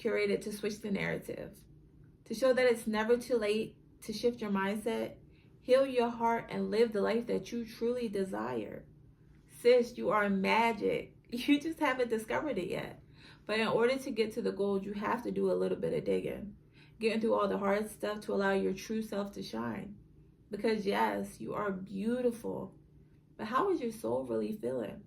curated to switch the narrative, to show that it's never too late to shift your mindset, heal your heart, and live the life that you truly desire. Sis, you are magic. You just haven't discovered it yet. But in order to get to the goal, you have to do a little bit of digging, getting through all the hard stuff to allow your true self to shine. Because yes, you are beautiful. But how is your soul really feeling?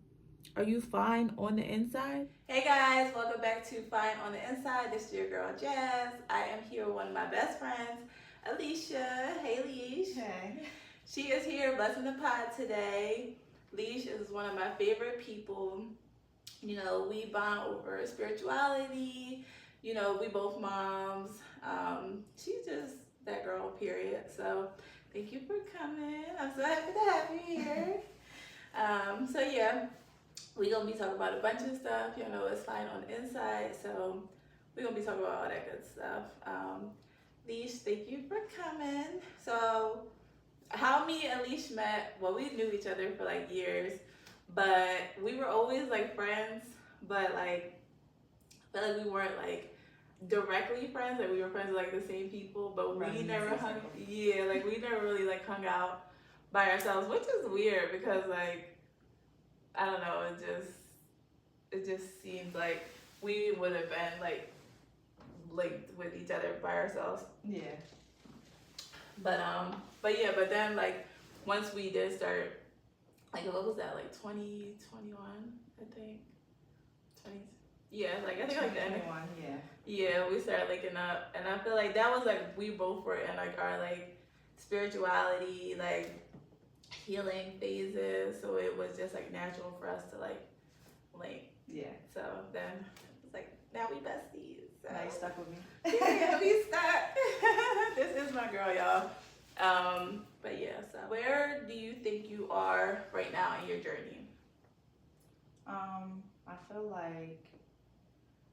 Are you fine on the inside? Hey guys, welcome back to Fine on the Inside. This is your girl Jazz. I am here with one of my best friends, Alysia. Hey Leash. Hey. She is here blessing the pod today. Leash is one of my favorite people. You know, we bond over spirituality. You know, we both moms. She's just that girl, period. So thank you for coming. I'm so happy to have you here. So yeah, we're gonna be talking about a bunch of stuff. You know, it's fine on the inside. So we're gonna be talking about all that good stuff. Leash, thank you for coming. So how me and Leash met, well, we knew each other for like years, but we were always like friends, but like, I feel like we weren't like directly friends, like we were friends with like the same people, but we never hung, yeah, like we never really like hung out by ourselves, which is weird because like, I don't know, it just seemed like we would have been like linked with each other by ourselves. Yeah. But then like once we did start, like what was that, like 2021, I think. 20, yeah, like I think like the end of, yeah, we started linking up, and I feel like that was like we both were in like our like spirituality, like healing phases, so it was just like natural for us to like link. Yeah. So then it's like now we besties. So. Now you stuck with me. Yeah, we stuck. This is my girl, y'all. But yeah, so where do you think you are right now in your journey? I feel like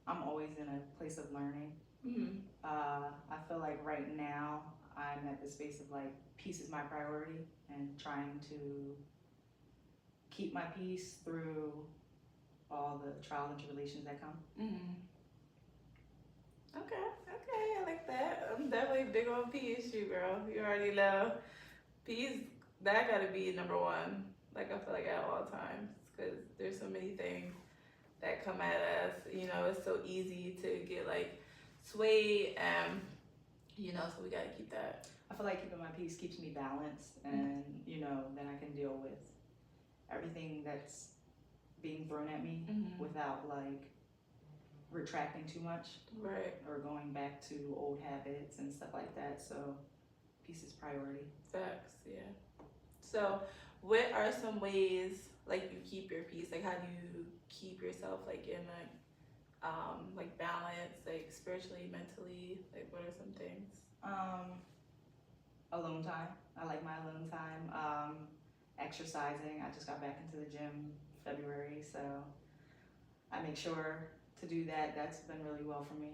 I'm always in a place of learning. Mm-hmm. I feel like right now I'm at the space of like peace is my priority and trying to keep my peace through all the trials and tribulations that come. Mm-hmm. Okay, I like that. I'm definitely big on peace, you girl. You already know. Peace, that gotta be number one. Like I feel like at all times, because there's so many things that come at us. You know, it's so easy to get like swayed, and you know, so we gotta keep that. I feel like keeping my peace keeps me balanced, and you know, then I can deal with everything that's being thrown at me without like retracting too much, right, or going back to old habits and stuff like that. So peace is priority. Facts, yeah. So what are some ways like you keep your peace? Like how do you keep yourself like in like balance, like spiritually, mentally? Like what are some things? Alone time. I like my alone time. Exercising. I just got back into the gym February, so I make sure to do that. That's been really well for me.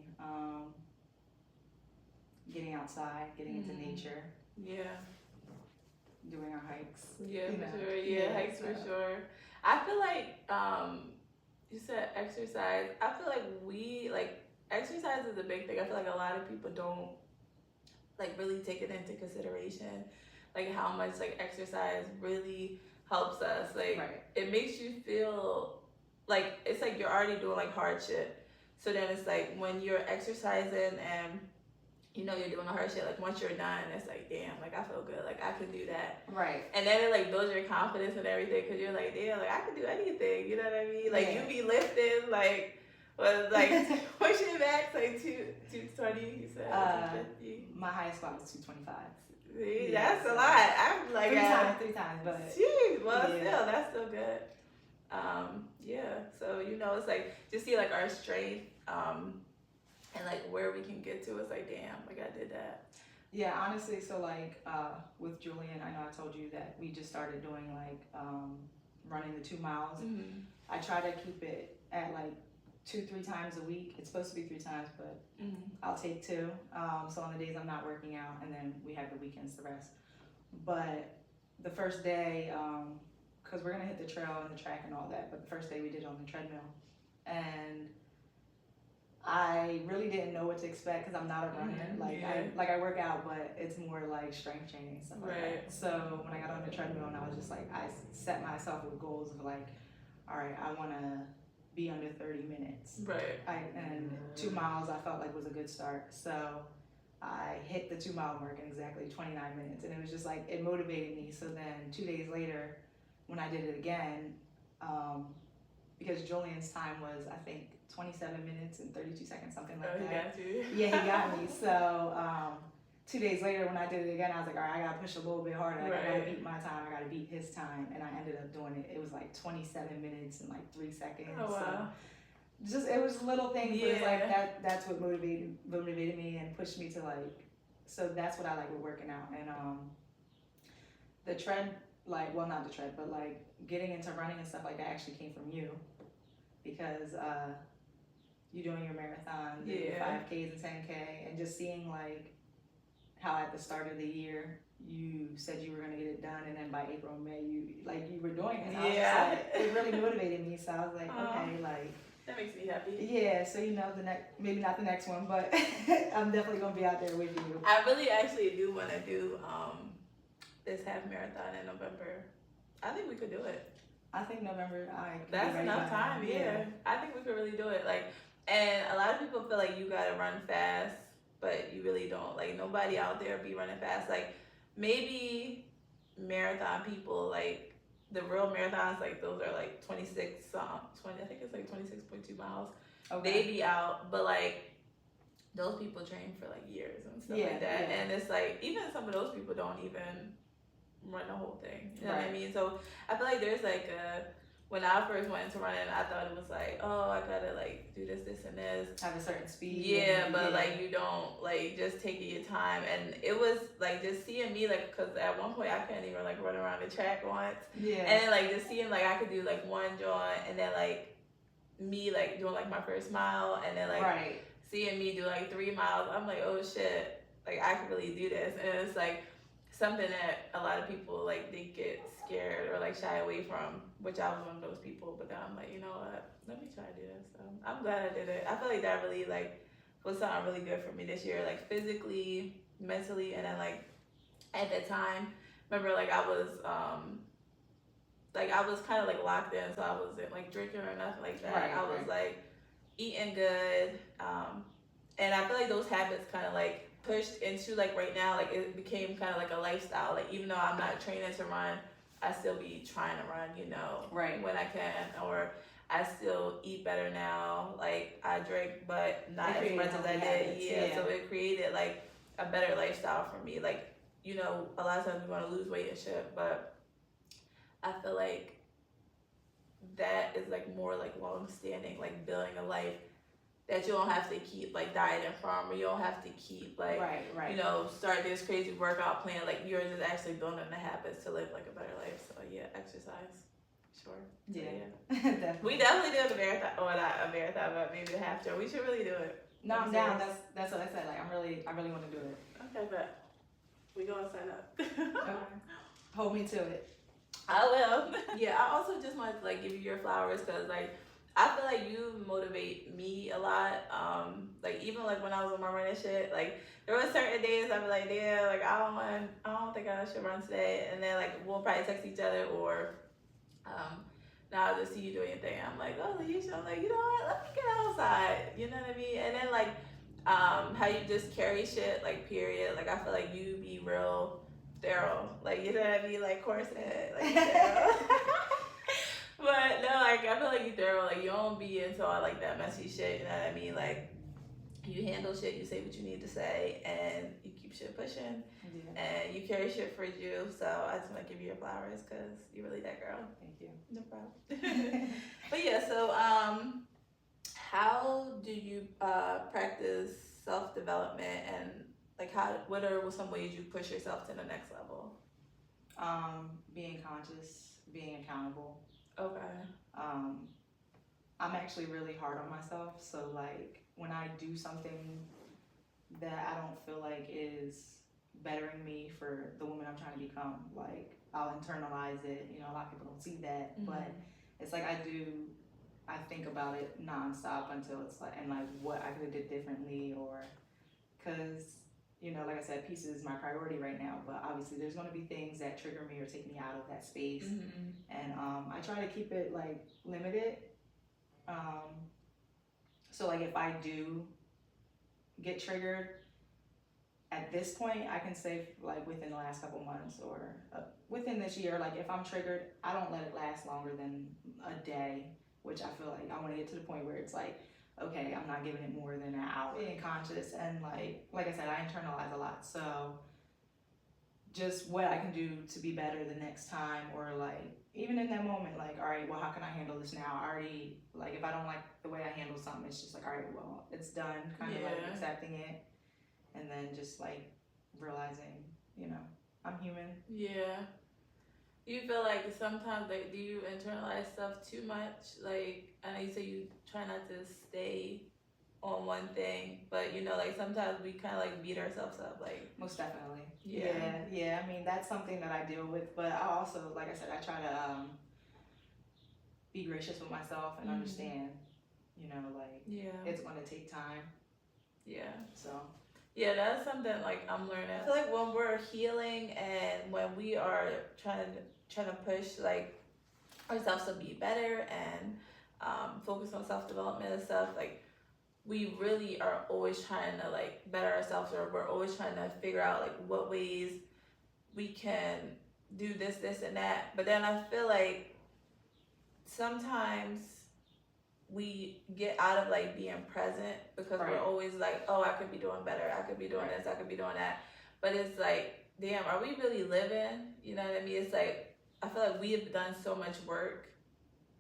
Getting outside, getting into nature. Yeah. Doing our hikes. Yeah, for sure. Yeah, hikes for sure. I feel like you said exercise. I feel like exercise is a big thing. I feel like a lot of people don't like really take it into consideration, like how much like exercise really helps us. Like It makes you feel like it's like you're already doing like hard shit. So then it's like when you're exercising and you know you're doing the hard shit, like once you're done, it's like, damn, like I feel good, like I can do that. Right. And then it like builds your confidence and everything, because you're like, damn, like I can do anything, you know what I mean? Like you be lifting like pushing back like 220, you said 250. My highest squat was 225. See, that's a lot. I'm like three times, but geez, well still that's still good. Yeah, so you know it's like just see like our strength and like where we can get to. It's like, damn, like I did that. Yeah, honestly, so like with Julian, I know I told you that we just started doing like running the 2 miles. I try to keep it at like 2-3 times a week. It's supposed to be 3 times, but I'll take 2. So on the days I'm not working out, and then we have the weekends to rest. But the first day, because we're gonna hit the trail and the track and all that, but the first day we did it on the treadmill, and I really didn't know what to expect because I'm not a runner. Like I work out, but it's more like strength training and stuff like that. So when I got on the treadmill, and I was just like, I set myself with goals of like, all right, I want to be under 30 minutes. And 2 miles I felt like was a good start. So I hit the 2 mile mark in exactly 29 minutes, and it was just like, it motivated me. So then 2 days later, when I did it again, because Julian's time was, I think, 27 minutes and 32 seconds, something like that. He got you. Yeah, he got me. So 2 days later, when I did it again, I was like, all right, I gotta push a little bit harder. Like, I gotta beat my time. I gotta beat his time. And I ended up doing it. It was like 27 minutes and like 3 seconds. Oh, wow. So just, it was little things, but it's like that's what motivated me and pushed me to like, so that's what I like with working out. And the tread, like, well, not the tread, but like getting into running and stuff like that actually came from you, because you doing your marathon, your 5Ks and 10K, and just seeing like how at the start of the year you said you were gonna get it done, and then by April, May, you were doing it. And I was just like, it really motivated me. So I was like, okay, like, that makes me happy. Yeah, so the next, maybe not the next one, but I'm definitely gonna be out there with you. I really actually do want to do this half marathon in November. I think we could do it. I think November, that's enough time. Yeah, I think we could really do it. Like, and a lot of people feel like you gotta run fast, but you really don't. Like, nobody out there be running fast. Like, maybe marathon people, like the real marathons, like those are like 20, I think it's like 26.2 miles. Okay. They be out, but like those people train for like years and stuff like that. And it's like, even some of those people don't even run the whole thing. You know what I mean? So I feel like there's like when I first went into running, I thought it was like, oh, I gotta like do this, and this. Have a certain speed. Yeah, but like you don't, like, just taking your time. And it was like just seeing me, like, cause at one point I couldn't even like run around the track once. Yeah. And then like just seeing like I could do like one joint, and then like me like doing like my first mile, and then like seeing me do like 3 miles, I'm like, oh shit, like I could really do this. And it's like something that a lot of people like, they get scared or like shy away from, which I was one of those people. But then I'm like, you know what, let me try to do this. So I'm glad I did it. I feel like that really like was something really good for me this year, like physically, mentally. And then like at that time, remember like I was kind of like locked in, so I wasn't like drinking or nothing like that. I was like eating good, and I feel like those habits kind of like pushed into like right now, like it became kind of like a lifestyle. Like, even though I'm not training to run, I still be trying to run, you know, when I can. Or I still eat better now. Like, I drink, but not as much as I did. Yeah, so it created like a better lifestyle for me. Like, you know, a lot of times we want to lose weight and shit, but I feel like that is like more like long-standing, like building a life that you don't have to keep like dieting from, or you don't have to keep like, you know, start this crazy workout plan. Like, you're just actually building the habits to live like a better life. So yeah, exercise, sure. So, definitely. We definitely did a marathon, or not a marathon, but maybe a half term. We should really do it. No, I'm down. That's what I said. Like, I really want to do it. Okay, but we gonna sign up. Okay. Hold me to it. I will. Yeah, I also just wanted to like give you your flowers, because like I feel like you motivate me a lot. Like, even like when I was on my running shit, like there were certain days I'd be like, yeah, like I don't think I should run today. And then like we'll probably text each other, or now I'll just see you doing your thing. I'm like, oh, Leash. I'm like, you know what? Let me get outside. You know what I mean? And then like how you just carry shit, like, period. Like, I feel like you be real thorough. Like, you know what I mean? Like, corset, like, thorough. But no, like, I feel like you thorough. Like, you don't be into all like that messy shit. You know what I mean? Like, you handle shit, you say what you need to say, and you keep shit pushing. Yeah. And you carry shit for you. So I just want to give you your flowers, because you're really that girl. Thank you. No problem. But yeah, so how do you practice self-development, and like what are some ways you push yourself to the next level? Being conscious, being accountable. Okay. I'm actually really hard on myself, so like when I do something that I don't feel like is bettering me for the woman I'm trying to become, like I'll internalize it. You know, a lot of people don't see that, but it's like I do I think about it nonstop until it's like, and like what I could have did differently, or because, you know, like I said, peace is my priority right now, but obviously there's going to be things that trigger me or take me out of that space. And I try to keep it like limited. So like if I do get triggered, at this point I can say like within the last couple months or within this year, like if I'm triggered, I don't let it last longer than a day, which I feel like I want to get to the point where it's like, okay, I'm not giving it more than an hour. Being conscious and like I said, I internalize a lot. So just what I can do to be better the next time, or like even in that moment, like, all right, well, how can I handle this now? I already, like, if I don't like the way I handle something, it's just like, all right, well, it's done, kind of like accepting it, and then just like realizing, you know, I'm human. Yeah. You feel like sometimes, like, do you internalize stuff too much? Like, I know you say you try not to stay on one thing, but you know, like sometimes we kind of like beat ourselves up, like. Most definitely. Yeah. I mean, that's something that I deal with, but I also, like I said, I try to be gracious with myself and understand, you know, like it's going to take time. Yeah. So. Yeah, that's something like I'm learning. I feel like when we're healing and when we are trying to push like ourselves to be better and focus on self-development and stuff, like we really are always trying to like better ourselves, or we're always trying to figure out like what ways we can do this, and that. But then I feel like sometimes we get out of like being present because we're always like, oh, I could be doing better, I could be doing this, I could be doing that. But it's like, damn, are we really living? You know what I mean? It's like, I feel like we have done so much work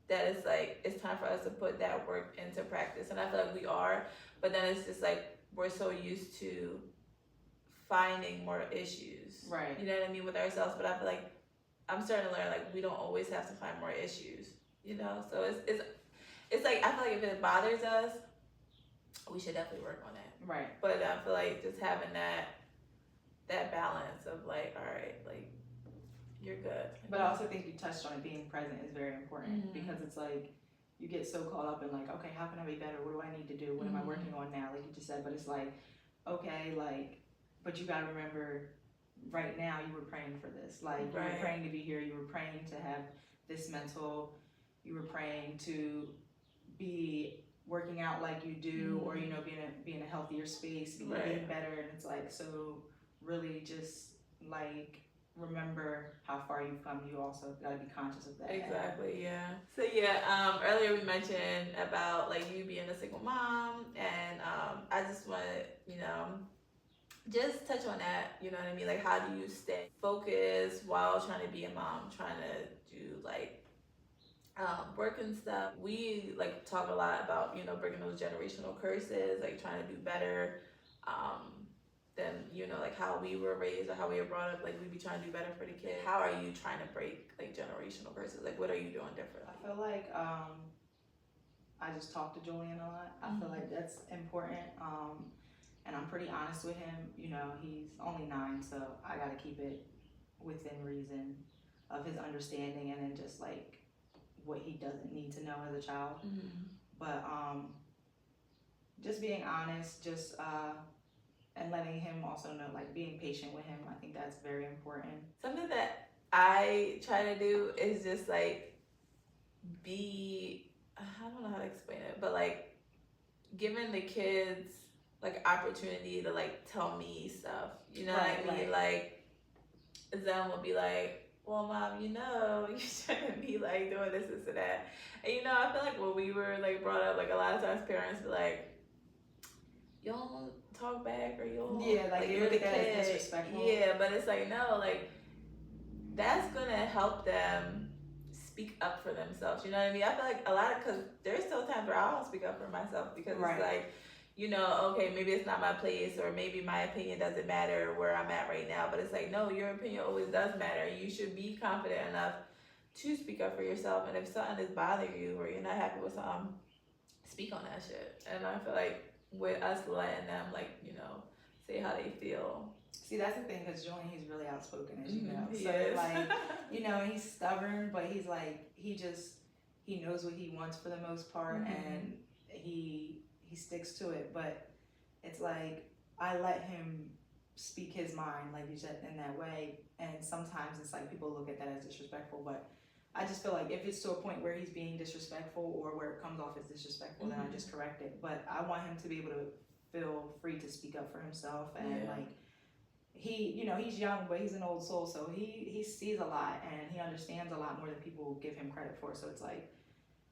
that it's like, it's time for us to put that work into practice. And I feel like we are, but then it's just like, we're so used to finding more issues. Right. You know what I mean? With ourselves. But I feel like I'm starting to learn like we don't always have to find more issues, you know? So it's like, I feel like if it bothers us, we should definitely work on it. Right. But I feel like just having that balance of like, all right, like, you're good. But I also think you touched on it, being present is very important, because it's like you get so caught up in like, okay, how can I be better? What do I need to do? What am I working on now? Like you just said, but it's like, okay, like, but you got to remember right now you were praying for this. Like you were praying to be here. You were praying to have this mental, you were praying to be working out like you do, or, you know, being a healthier space, being better. And it's like, so really just like, remember how far you've come. You also got to be conscious of that. Exactly. Yeah. So yeah, earlier we mentioned about like you being a single mom, and I just want to, you know, just touch on that. You know what I mean? Like, how do you stay focused while trying to be a mom, trying to do like work and stuff? We like talk a lot about, you know, breaking those generational curses, like trying to do better than, you know, like how we were raised or how we were brought up. Like we be trying to do better for the kids. How are you trying to break like generational curses? Like what are you doing different? I feel like I just talk to Julian a lot. I feel like that's important. And I'm pretty honest with him. You know, he's only 9, so I gotta keep it within reason of his understanding, and then just like what he doesn't need to know as a child. But just being honest, just and letting him also know, like being patient with him. I think that's very important. Something that I try to do is just like I don't know how to explain it, but like giving the kids like opportunity to like tell me stuff. You know what I mean? Like Zen will be like, well, Mom, you know, you shouldn't be like doing this and that. And you know, I feel like when we were like brought up, like a lot of times parents be like, you don't talk back, or you don't, like you're the kid. Disrespectful. Yeah, but it's like, no, like that's gonna help them speak up for themselves. You know what I mean? I feel like a lot of, because there's still times where I don't speak up for myself, because it's like, you know, okay, maybe it's not my place, or maybe my opinion doesn't matter where I'm at right now, but it's like, no, your opinion always does matter. You should be confident enough to speak up for yourself, and if something is bothering you or you're not happy with something, speak on that shit. And I feel like with us letting them, like, you know, say how they feel. See, that's the thing, because Julian, he's really outspoken, as you know. He so is. like, you know, he's stubborn, but he's like, he he knows what he wants for the most part, and he sticks to it. But it's like I let him speak his mind, like you said, in that way. And sometimes it's like people look at that as disrespectful, but I just feel like if it's to a point where he's being disrespectful or where it comes off as disrespectful, then I just correct it. But I want him to be able to feel free to speak up for himself, and like he, you know, he's young, but he's an old soul, so he sees a lot and he understands a lot more than people give him credit for. So it's like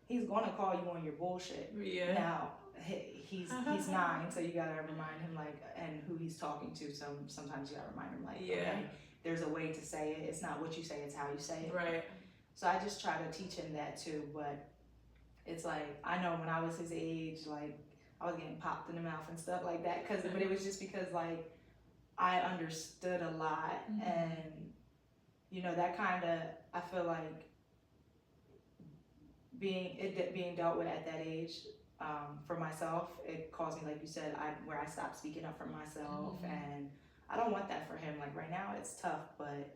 he's gonna call you on your bullshit. Yeah. Now he's 9, so you gotta remind him like and who he's talking to. So sometimes you gotta remind him like, okay, there's a way to say it. It's not what you say, it's how you say it. Right. So I just try to teach him that too. But it's like I know when I was his age, like I was getting popped in the mouth and stuff like that. But it was just because like I understood a lot, and you know that kind of I feel like being dealt with at that age. For myself, it caused me, like you said, where I stopped speaking up for myself, and I don't want that for him. Like right now, it's tough, but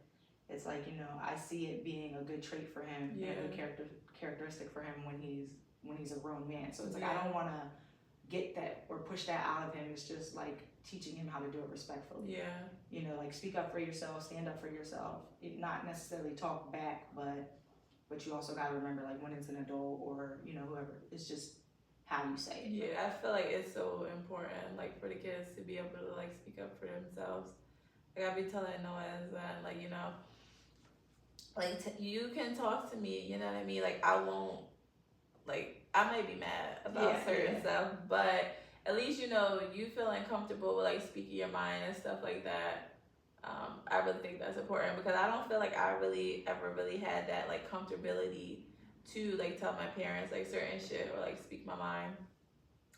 it's like, you know, I see it being a good trait for him, and a good characteristic for him when he's a grown man. So it's like I don't want to get that or push that out of him. It's just like teaching him how to do it respectfully. Yeah. You know, like speak up for yourself, stand up for yourself. Not necessarily talk back, but you also got to remember like when it's an adult or, you know, whoever. It's just how you say it. Yeah, I feel like it's so important, like for the kids to be able to like speak up for themselves. Like I be telling Noah and like, you know, like you can talk to me, you know what I mean? Like I won't, like I might be mad about certain stuff, but at least, you know, you feeling comfortable with like speaking your mind and stuff like that. I really think that's important because I don't feel like I really ever really had that like comfortability to like tell my parents like certain shit or like speak my mind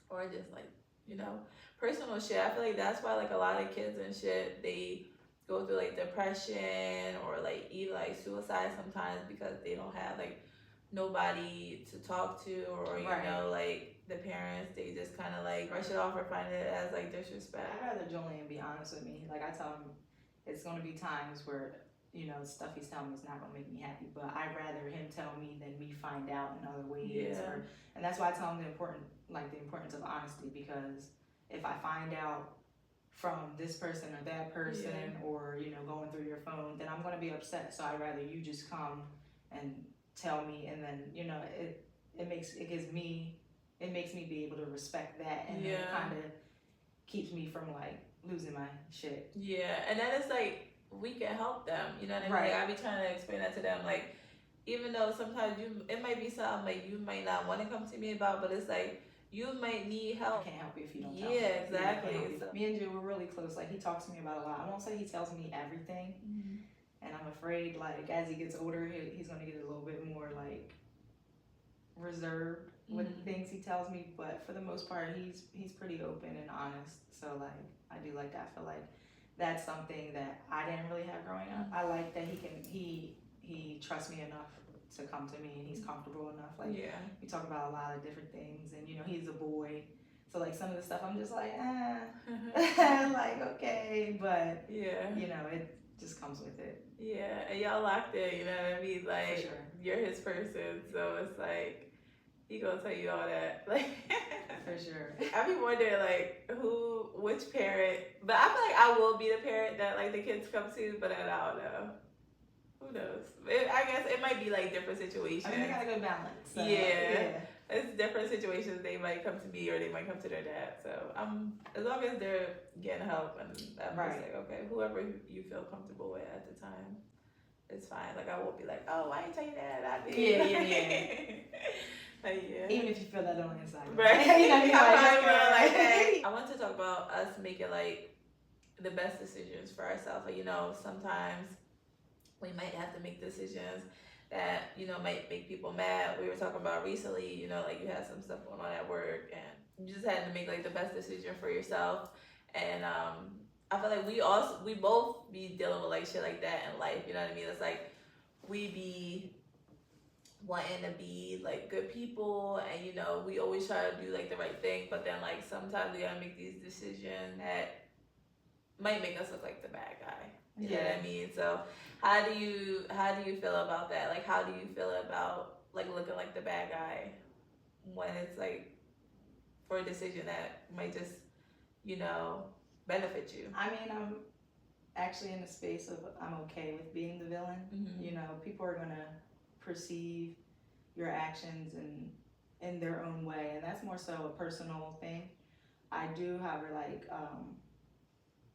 or just like, you know, personal shit. I feel like that's why like a lot of kids and shit, they go through like depression or like even like suicide sometimes because they don't have like nobody to talk to, or you know, like the parents, they just kind of like brush it off or find it as like disrespect. I'd rather Julian be honest with me. Like I tell him it's going to be times where, you know, stuff he's telling me is not going to make me happy, but I'd rather him tell me than me find out in other ways. And that's why I tell him the importance of honesty, because if I find out from this person or that person or, you know, going through your phone, then I'm going to be upset. So I'd rather you just come and tell me, and then, you know, it makes me be able to respect that, and it kind of keeps me from like losing my shit. Yeah, and then it's like we can help them, you know what I mean? Like I be trying to explain that to them, like even though sometimes it might be something like you might not want to come to me about, but it's like you might need help. I can't help you if you don't tell me. Yeah, exactly. Me and Jill, we're really close. Like he talks to me about a lot. I won't say he tells me everything. And I'm afraid, like, as he gets older, he's going to get a little bit more, like, reserved with things he tells me. But for the most part, he's pretty open and honest. So, like, I do like that. I feel like that's something that I didn't really have growing up. I like that he trusts me enough to come to me, and he's comfortable enough. Like, we talk about a lot of different things. And, you know, he's a boy. So, like, some of the stuff I'm just like, like, okay. But, you know, it just comes with it. Yeah, and y'all locked in, you know what I mean? Like, you're his person, so it's like, he gonna tell you all that. Like, for sure. I be wondering, like, which parent, but I feel like I will be the parent that, like, the kids come to, but I don't know. Who knows? I guess it might be, like, different situations. I mean, they got a good balance. So, It's different situations. They might come to me or they might come to their dad. So as long as they're getting help, and I'm just like, okay, whoever you feel comfortable with at the time, it's fine. Like I won't be like, oh, why didn't you tell you that? I did. Like, even if you feel that on the inside. Right. You know, like, hey. I want to talk about us making like the best decisions for ourselves. Like, you know, sometimes we might have to make decisions that, you know, might make people mad. We were talking about recently, you know, like you had some stuff going on at work and you just had to make like the best decision for yourself. And I feel like we both be dealing with like shit like that in life, you know what I mean? It's like we be wanting to be like good people, and you know, we always try to do like the right thing, but then like sometimes we gotta make these decisions that might make us look like the bad guy. You know what I mean? So how do you feel about that? Like, how do you feel about like looking like the bad guy when it's like for a decision that might just, you know, benefit you? I mean, I'm actually in the space of I'm okay with being the villain. Mm-hmm. You know, people are gonna perceive your actions in their own way, and that's more so a personal thing. I do, however, like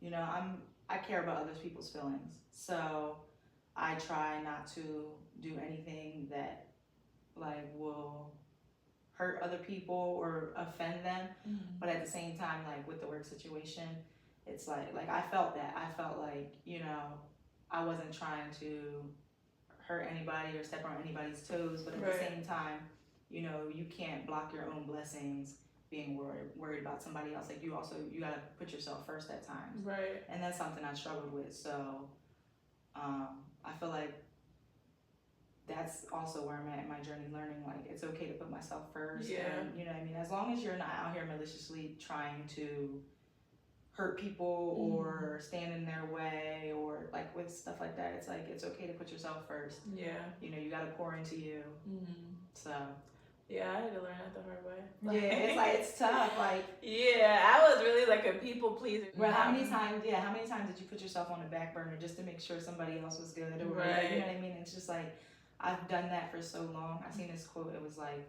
you know, I care about other people's feelings, so I try not to do anything that like will hurt other people or offend them. Mm-hmm. But at the same time, like with the work situation, it's like I felt that. I felt like, you know, I wasn't trying to hurt anybody or step on anybody's toes, but at Right. the same time, you know, you can't block your own blessings being worried about somebody else. Like you gotta put yourself first at times. Right. And that's something I struggled with. So I feel like that's also where I'm at in my journey, learning like it's okay to put myself first. Yeah. And you know what I mean? As long as you're not out here maliciously trying to hurt people or stand in their way or like with stuff like that, it's like it's okay to put yourself first. Yeah. You know, you got to pour into you. So yeah, I had to learn that the hard way. yeah, it's like it's tough. Like yeah, I was really like a people pleaser. Well, how many times did you put yourself on the back burner just to make sure somebody else was good? Or right. You know what I mean? It's just like I've done that for so long. I seen this quote. It was like,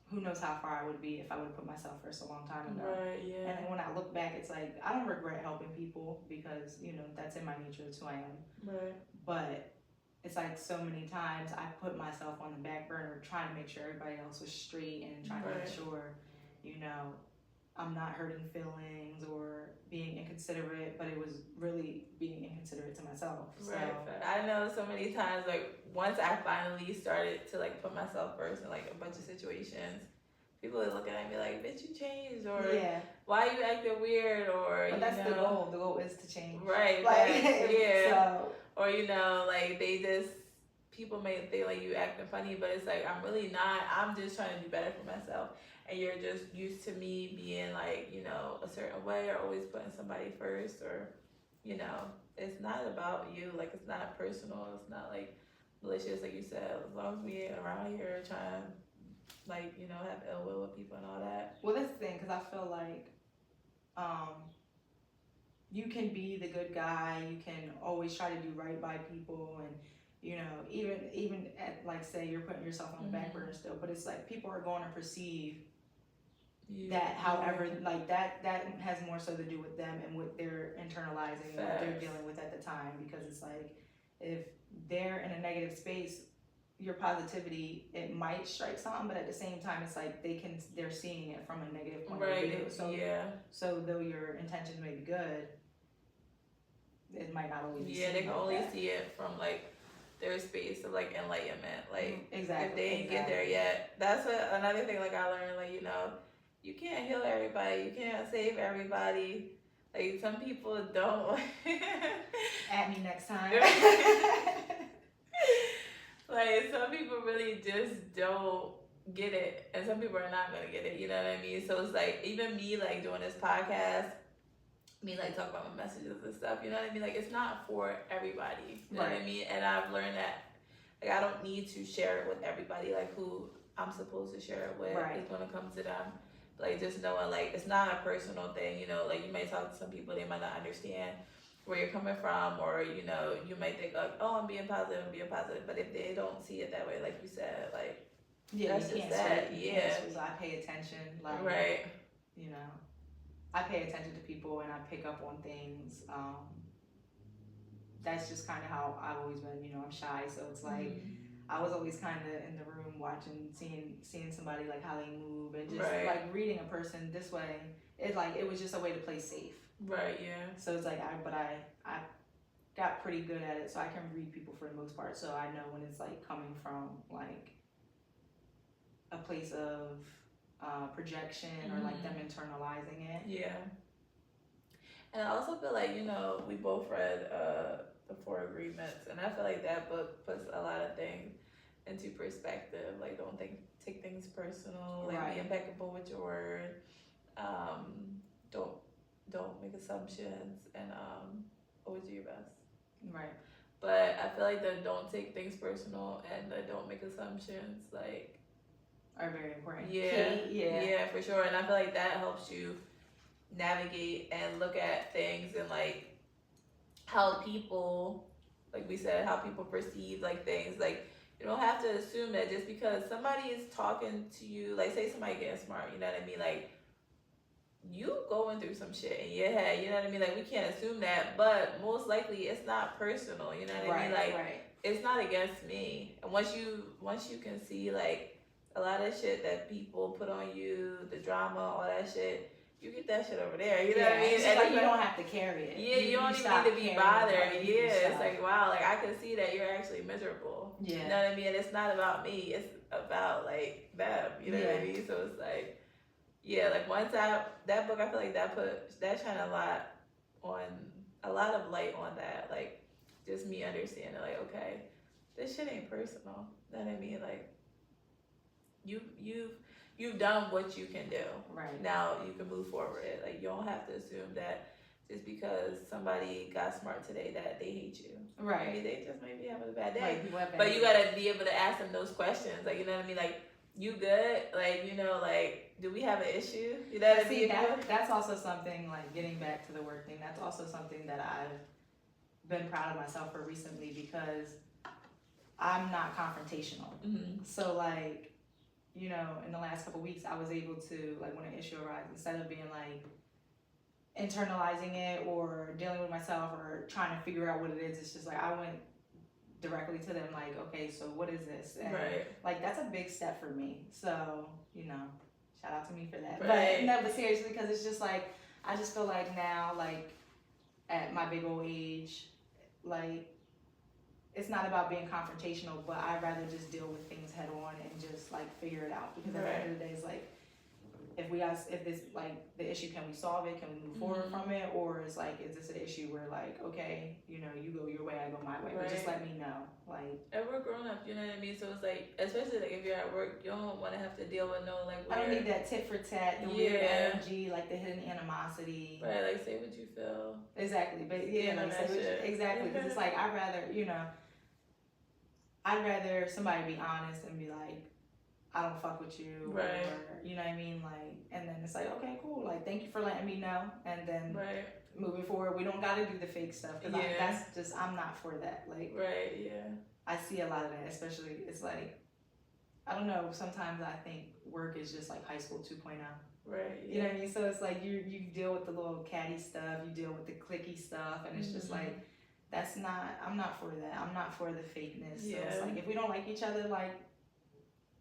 who knows how far I would be if I would have put myself first a long time ago. Right, yeah. And then when I look back, it's like I don't regret helping people because, you know, that's in my nature. It's who I am. Right. But it's like so many times I put myself on the back burner trying to make sure everybody else was straight and trying to make sure, you know, I'm not hurting feelings or being inconsiderate, but it was really being inconsiderate to myself. Right. So I know so many times, like once I finally started to like put myself first in like a bunch of situations, people are looking at me like, bitch, you changed, or why you acting weird, or but that's the goal. The goal is to change. Right. Like, yeah. So. Or you know, like people may think like you acting funny, but it's like I'm really not. I'm just trying to do better for myself. And you're just used to me being like, you know, a certain way or always putting somebody first, or, you know, it's not about you. Like, it's not personal. It's not like malicious, like you said. As long as we ain't around here trying, like, you know, have ill will with people and all that. Well, that's the thing, because I feel like you can be the good guy. You can always try to do right by people, and you know, even at like say you're putting yourself on the back burner still, but it's like people are going to perceive that. However, like that has more so to do with them and what they're internalizing and what they're dealing with at the time. Because it's like if they're in a negative space, your positivity, it might strike something, but at the same time, it's like they're seeing it from a negative point of view. So so though your intentions may be good, it might not always be they can like only that. see it from like their space of like enlightenment. Like exactly, if they ain't get there yet, that's another thing. Like I learned, like, you know, you can't heal everybody, you can't save everybody. Like some people don't. At me next time. Like some people really just don't get it, and some people are not gonna get it. You know what I mean? So it's like even me like doing this podcast, me like talk about my messages and stuff. You know what I mean? Like it's not for everybody. You know what I mean? And I've learned that like I don't need to share it with everybody. Like who I'm supposed to share it with is gonna come to them. Like just knowing like it's not a personal thing. You know, like you might talk to some people, they might not understand where you're coming from, or you know, you might think like, oh, I'm being positive, but if they don't see it that way, like you said, like that's just that. I pay attention, like you know, I pay attention to people and I pick up on things. That's just kind of how I've always been. You know, I'm shy, so it's like I was always kind of in the room watching, seeing somebody like how they move and just like reading a person this way. It was just a way to play safe. Right, yeah. So it's like I got pretty good at it, so I can read people for the most part. So I know when it's like coming from like a place of projection or like them internalizing it. Yeah. And I also feel like, you know, we both read the 4 Agreements, and I feel like that book puts a lot of things into perspective. Like don't take things personal. Like be impeccable with your word. Don't make assumptions, and always do your best. Right. But I feel like the don't take things personal and the don't make assumptions, like, are very important. Yeah, for sure. And I feel like that helps you navigate and look at things and like how people, like we said, how people perceive like things. Like, you don't have to assume that just because somebody is talking to you, like say somebody getting smart, you know what I mean? Like, you going through some shit in your head, you know what I mean? Like, we can't assume that, but most likely it's not personal, you know what I mean? Like, it's not against me. And once you can see like a lot of shit that people put on you, the drama, all that shit, you get that shit over there, you know what I mean? It's like you don't have to carry it. Yeah, you don't even need to be bothered. Yeah, it's like, wow, like I can see that you're actually miserable. Yeah. You know what I mean? And it's not about me, it's about like them, you know what I mean? So it's like, yeah, like once that book, I feel like that shined a lot of light on that, like just me understanding, like, okay, this shit ain't personal. You know what I mean? Like, you've done what you can do. Right. Now you can move forward. Like, you don't have to assume that just because somebody got smart today that they hate you. Right. Maybe they just might be having a bad day. Right. But you gotta be able to ask them those questions. Like, you know what I mean? Like, you good? Like, you know, like, do we have an issue? You know what I mean? That's also something, like, getting back to the work thing, that's also something that I've been proud of myself for recently, because I'm not confrontational. Mm-hmm. So, like, you know, in the last couple of weeks, I was able to, like, when an issue arises, instead of being, like, internalizing it or dealing with myself or trying to figure out what it is, it's just, like, I went directly to them, like, okay, so what is this? And, like, that's a big step for me. So, you know, shout out to me for that. Right. But seriously, because it's just, like, I just feel like now, like, at my big old age, like, it's not about being confrontational, but I'd rather just deal with things head on and just like figure it out. Because at the end of the day, it's like, if this, like, the issue, can we solve it? Can we move forward from it? Or it's like, is this an issue where, like, okay, you know, you go your way, I go my way, but just let me know, like. And we're grown up, you know what I mean? So it's like, especially like if you're at work, you don't want to have to deal with no like. I don't need that tit for tat, the weird energy, like the hidden animosity. Right, like say what you feel. Exactly, but exactly, because it's like I'd rather somebody be honest and be like, I don't fuck with you, or, you know what I mean, like, and then it's like, okay, cool, like, thank you for letting me know, and then moving forward, we don't gotta do the fake stuff, because I'm not for that, like, I see a lot of that, especially, it's like, I don't know, sometimes I think work is just like high school 2.0. You know what I mean? So it's like you deal with the little catty stuff, you deal with the clicky stuff, and it's just like, I'm not for that. I'm not for the fakeness. So it's like, if we don't like each other, like,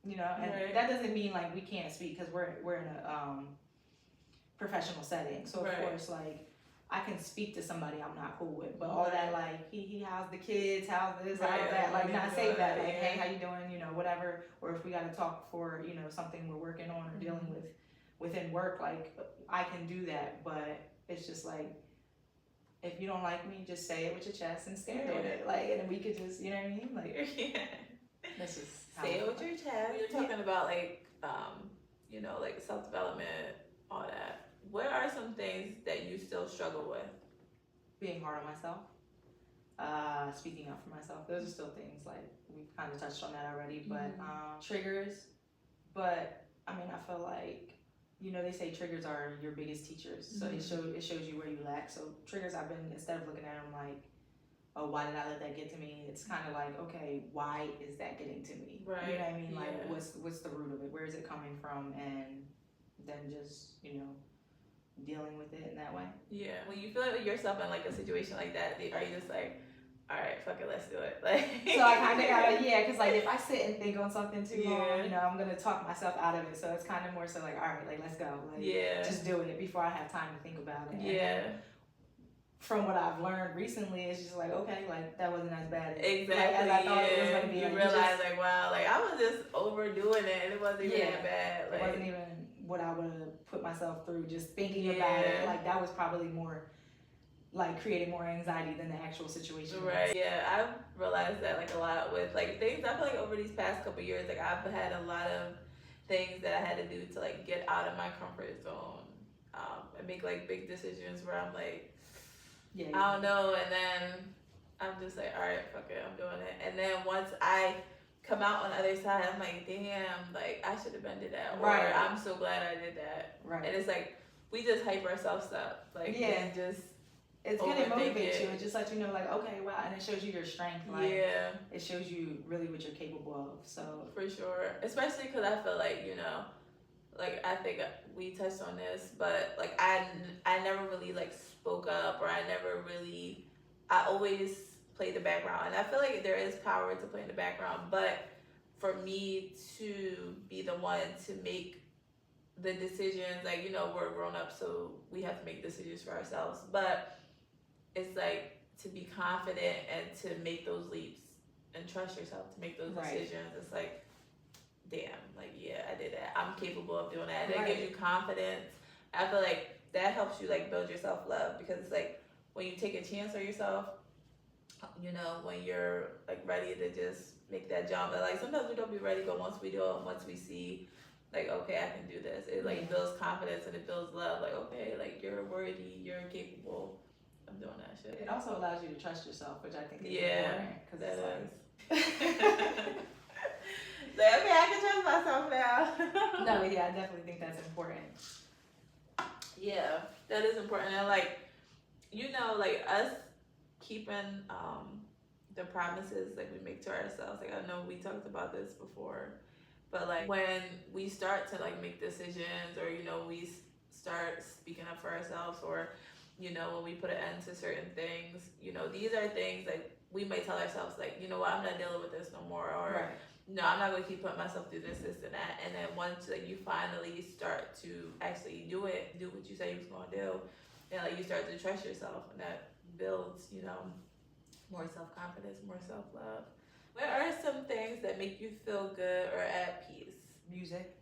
you know, and that doesn't mean like we can't speak, because we're in a professional setting. So of course, like, I can speak to somebody I'm not cool with, but all that, like, he how's the kids, how's this, how's that, like, not say that, like, hey, how you doing, you know, whatever, or if we got to talk for, you know, something we're working on or dealing with within work, like, I can do that, but it's just like, if you don't like me, just say it with your chest and stand on it, like, and then we could just, you know what I mean, like, that's just say it with your chest. You're talking about like, you know, like self-development, all that. What are some things that you still struggle with? Being hard on myself, speaking up for myself. Those are still things, like, we've kind of touched on that already, but triggers. But I mean, I feel like, you know, they say triggers are your biggest teachers. So it shows you where you lack. So triggers, I've been, instead of looking at them like, oh, why did I let that get to me? It's kind of like, okay, why is that getting to me? You know what I mean? Like, what's the root of it? Where is it coming from? And then just, you know, dealing with it in that way. Yeah. When you feel like yourself in like a situation like that, are you just like, all right, fuck it, let's do it? Like, so I kind of gotta, because like if I sit and think on something too long, you know, I'm gonna talk myself out of it. So it's kind of more so like, all right, like, let's go, like, just do it before I have time to think about it. And from what I've learned recently, it's just like, okay, like, that wasn't as bad as, like, as I thought it was gonna be. You realize like, wow, like, I was just overdoing it, and it wasn't even that bad. Like, it wasn't even what I would have put myself through just thinking about it. Like, that was probably more like creating more anxiety than the actual situation. Yeah, I've realized that like a lot with like things. I feel like over these past couple years, like, I've had a lot of things that I had to do to like get out of my comfort zone and make like big decisions where I'm like, I don't know, and then I'm just like, all right, fuck it, I'm doing it. And then once I come out on the other side, I'm like, damn, like I should have been did that, or Right. I'm so glad I did that. Right. And it's like we just hype ourselves up, like and just it's gonna overthink motivate it. you and just let you know, like, okay, wow, and it shows you your strength. Like, yeah, it shows you really what you're capable of. So for sure, especially because I feel like like I think we touched on this, but like I never really like spoke up, or I always played the background, and I feel like there is power to playing the background, but for me to be the one to make the decisions, like we're grown up, so we have to make decisions for ourselves, but it's like to be confident and to make those leaps and trust yourself to make those decisions. It's like, damn, like yeah, I did that. I'm capable of doing that. And it gives you confidence. I feel like that helps you like build your self-love, because it's like when you take a chance on yourself, when you're like ready to just make that jump. And like sometimes we don't be ready, but once we do it, once we see like, okay, I can do this, it like builds confidence and it builds love. Like, okay, like you're worthy, you're capable of doing that shit. It also allows you to trust yourself, which I think is important. Because that it's is. Like, okay, I can trust myself now. No, yeah, I definitely think that's important. Yeah, that is important. And like, like us keeping the promises like we make to ourselves. Like I know we talked about this before, but like when we start to like make decisions, or we start speaking up for ourselves, or when we put an end to certain things, these are things like we might tell ourselves like, what, I'm not dealing with this no more, or no, I'm not going to keep putting myself through this and that. And then once like you finally start to actually do what you said you was going to do, and like you start to trust yourself, and that builds more self-confidence, more self-love. What are some things that make you feel good or at peace? Music,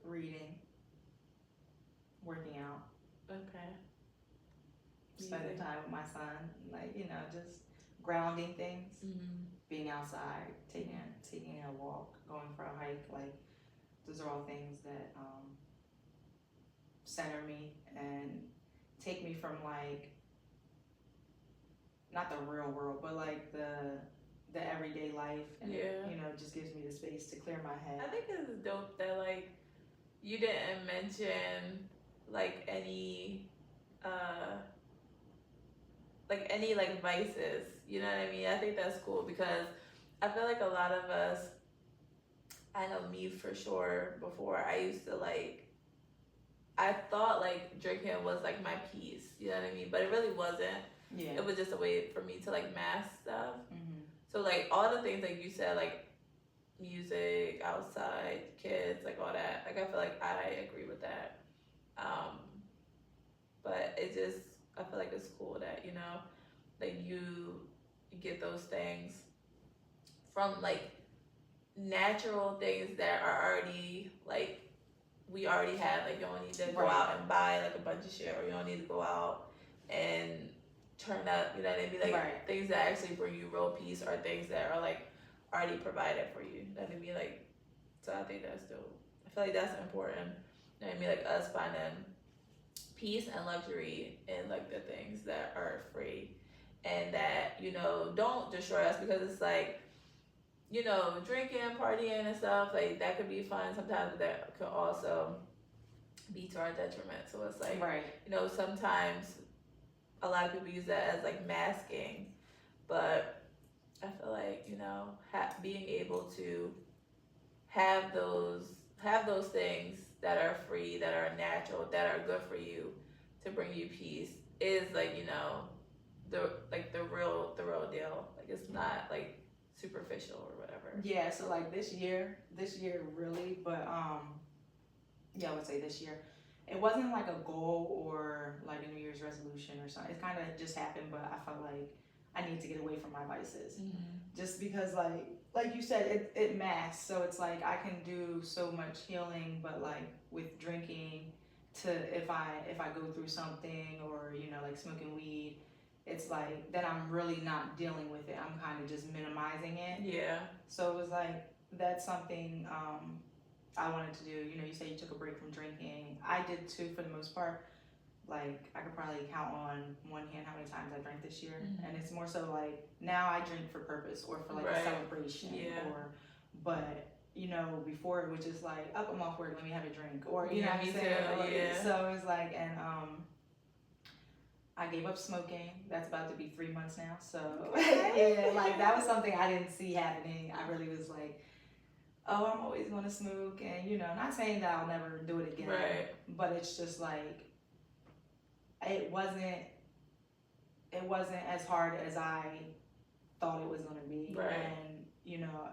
reading, working out. Okay. Spending time with my son, like just grounding things. Being outside, taking a walk, going for a hike, like those are all things that center me and take me from like not the real world, but like the everyday life, and it, just gives me the space to clear my head. I think it's dope that like you didn't mention like any vices, you know what I mean? I think that's cool, because I feel like a lot of us, I know me for sure, before I used to I thought like drinking was like my peace, you know what I mean? But it really wasn't. Yeah. It was just a way for me to like mask stuff. So like all the things like you said, like music, outside, kids, like all that, like I feel like I agree with that. But it just, I feel like it's cool that like you get those things from like natural things that are already like we already have. Like you don't need to go out and buy like a bunch of shit, or you don't need to go out and turn up, you know what I mean? Like things that actually bring you real peace are things that are like already provided for you, you know what I mean? Like, so I think that's dope. I feel like that's important, you know what I mean? Like us finding peace and luxury in like the things that are free, and that don't destroy us, because it's like drinking, partying and stuff, like that could be fun sometimes, but that could also be to our detriment. So it's like sometimes a lot of people use that as like masking, but I feel like being able to have those things that are free, that are natural, that are good for you, to bring you peace, is like the real deal. Like it's not like superficial or whatever. Yeah, so like this year really, but I would say this year, it wasn't like a goal or like a New Year's resolution or something. It kind of just happened, but I felt like I need to get away from my vices, just because like you said, it masks. So it's like I can do so much healing, but like with drinking, to if I go through something, or like smoking weed, it's like then I'm really not dealing with it. I'm kind of just minimizing it. Yeah. So it was like that's something I wanted to do. You say you took a break from drinking. I did too, for the most part, like I could probably count on one hand how many times I drank this year. And it's more so like now I drink for purpose or for like a celebration or, but you know, before it was just like, oh, I'm off work, let me have a drink, or you know what I'm saying? So it's like, and I gave up smoking. That's about to be 3 months now. So yeah, like that was something I didn't see happening. I really was like, oh, I'm always going to smoke, and you know, not saying that I'll never do it again, but it's just like it wasn't as hard as I thought it was going to be, and you know,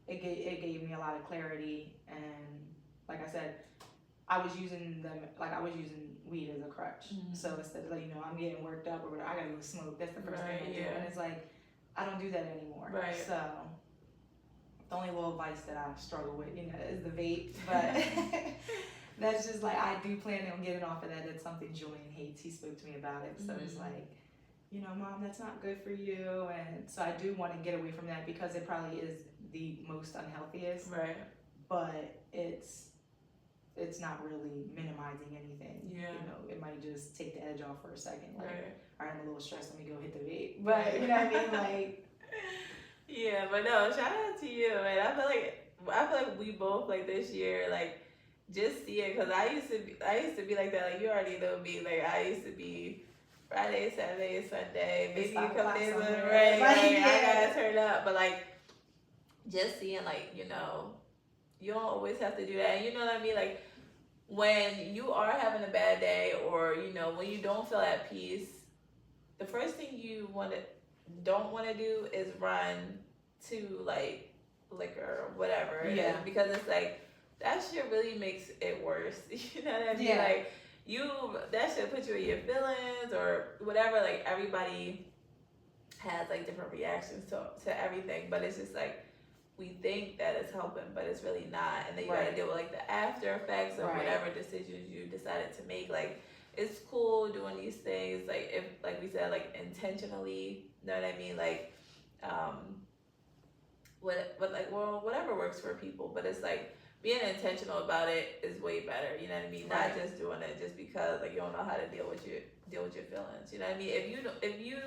it gave me a lot of clarity, and like I said, I was using weed as a crutch. So instead of like, you know, I'm getting worked up or whatever, I gotta go smoke. That's the first thing I do, and it's like I don't do that anymore. So the only little vice that I struggle with, you know, is the vape, but that's just like I do plan on getting off of that. That's something Julian hates. He spoke to me about it, so it's like, you know, Mom, that's not good for you, and so I do want to get away from that because it probably is the most unhealthiest. But it's not really minimizing anything. You know, it might just take the edge off for a second. Like, all right, I'm a little stressed, let me go hit the vape. But you know what I mean? Like, yeah, but no, shout out to you, man. I feel like we both like this year, like just see it, because I used to be like that. Like you already know me. Like I used to be Friday, Saturday, Sunday, maybe a couple days with I gotta turn up. But like just seeing, like, you know, you don't always have to do that. And you know what I mean? Like when you are having a bad day, or you know, when you don't feel at peace, the first thing you don't want to do is run to like liquor or whatever it is, because it's like that shit really makes it worse. You know what I mean? Like that shit put you in your feelings or whatever. Like everybody has like different reactions to everything, but it's just like we think that it's helping, but it's really not. And then you gotta deal with like the after effects of whatever decisions you decided to make. Like it's cool doing these things, like if, like we said, like intentionally, you know what I mean? Like whatever works for people, but it's like being intentional about it is way better, you know what I mean? Not just doing it just because like you don't know how to deal with your feelings, you know what I mean? If you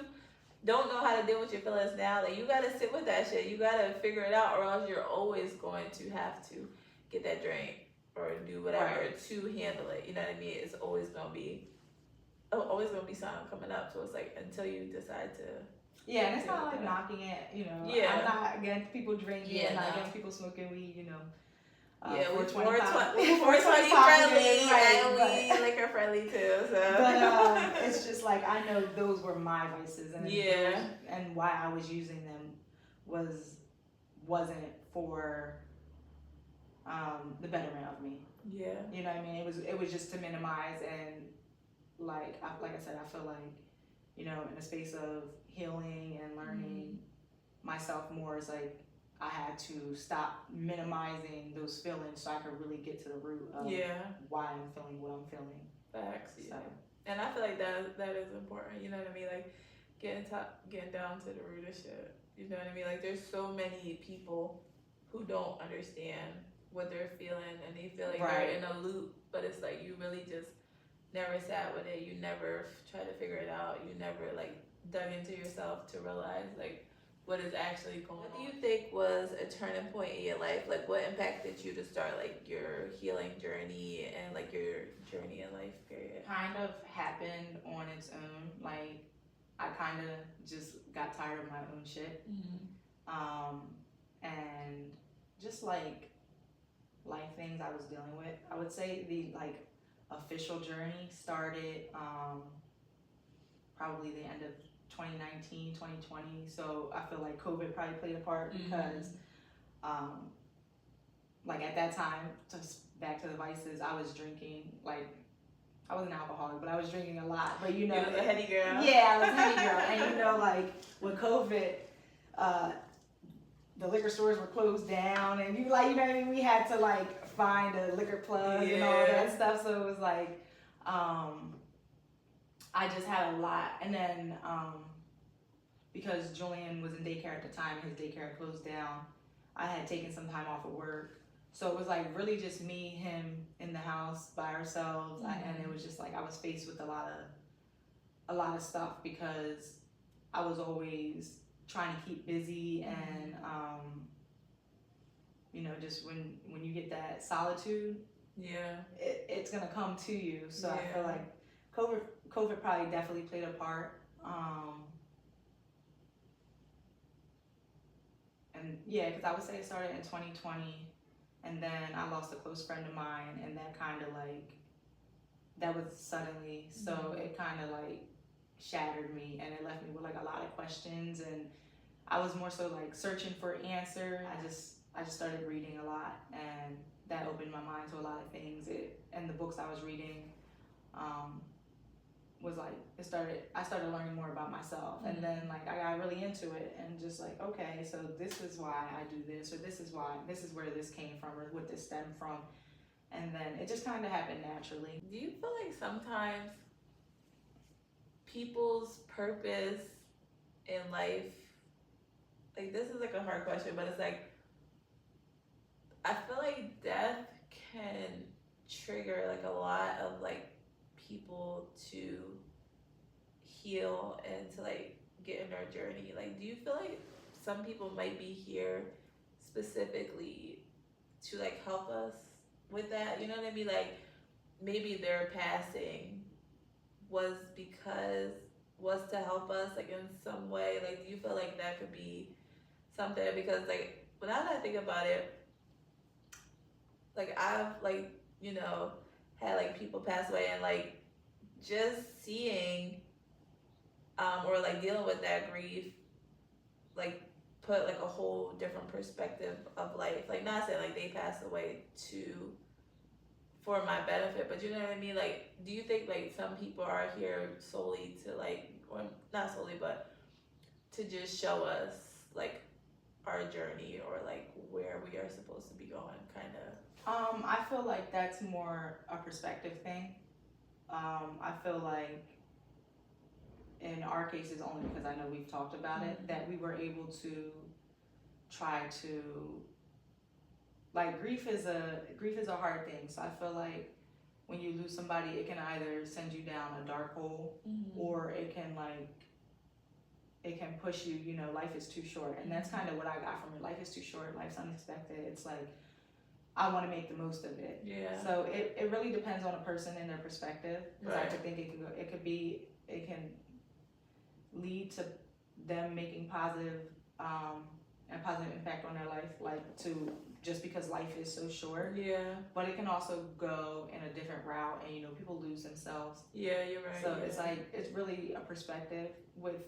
don't know how to deal with your feelings now, like you gotta sit with that shit. You gotta figure it out, or else you're always going to have to get that drink or do whatever to handle it. You know what I mean? It's always gonna be something coming up. So it's like until you decide to. Yeah, and it's not like knocking it, you know. I'm not against people drinking, I'm not against people smoking weed, you know. We're 420 friendly, and we liquor friendly too. So, but it's just like I know those were my vices, and and why I was using them wasn't for the betterment of me. You know what I mean? It was just to minimize, and like I said, I feel like, you know, in a space of healing and learning myself more, is like I had to stop minimizing those feelings so I could really get to the root of why I'm feeling what I'm feeling. Facts. So. And I feel like that is important. You know what I mean? Like getting down to the root of shit. You know what I mean? Like there's so many people who don't understand what they're feeling, and they feel like they're in a loop, but it's like you really just never sat with it. You never tried to figure it out. You never like dug into yourself to realize like what is actually going on. What do you think was a turning point in your life? Like what impacted you to start like your healing journey and like your journey in life period? Kind of happened on its own. Like I kind of just got tired of my own shit. And just like life things I was dealing with. I would say the like official journey started probably the end of 2019, 2020. So I feel like COVID probably played a part because like at that time, just back to the vices, I was drinking, like I was an alcoholic, but I was drinking a lot. But you know, you was a heady girl. Yeah, I was a heady girl. And you know, like with COVID, the liquor stores were closed down, and you know what I mean? We had to like find a liquor plug and all that stuff. So it was like, I just had a lot. And then because Julian was in daycare at the time, his daycare closed down, I had taken some time off of work. So it was like really just me, him in the house by ourselves, and it was just like I was faced with a lot of stuff because I was always trying to keep busy, and you know, just when you get that solitude, it's gonna come to you. So I feel like COVID probably definitely played a part. And yeah, because I would say it started in 2020, and then I lost a close friend of mine, and that kind of like, that was suddenly, so it kind of like shattered me, and it left me with like a lot of questions, and I was more so like searching for answers. I just started reading a lot, and that opened my mind to a lot of things. And the books I was reading was like, I started learning more about myself, and then like I got really into it, and just like, okay, so this is why I do this, or this is where this came from, or what this stemmed from, and then it just kind of happened naturally. Do you feel like sometimes people's purpose in life, like this is like a hard question, but it's like, I feel like death can trigger like a lot of like people to heal and to like get in their journey. Like, do you feel like some people might be here specifically to like help us with that? You know what I mean? Like maybe their passing was to help us like in some way. Like, do you feel like that could be something? Because like when I think about it, like I've like, you know, had like people pass away, and like just seeing or like dealing with that grief like put like a whole different perspective of life. Like not saying like they passed away for my benefit, but you know what I mean? Like, do you think like some people are here solely to like, or not solely, but to just show us like our journey, or like where we are supposed to be going, kind of? I feel like that's more a perspective thing. I feel like in our cases, only because I know we've talked about it, that we were able to try to, like, grief is a hard thing. So I feel like when you lose somebody, it can either send you down a dark hole, or it can push you, you know, life is too short. And that's kind of what I got from it. Life is too short, life's unexpected. It's like, I want to make the most of it. Yeah. So it really depends on a person and their perspective. Because I could think it can lead to them making positive impact on their life, like to just because life is so short. Yeah. But it can also go in a different route, and you know, people lose themselves. Yeah, you're right. So it's like, it's really a perspective with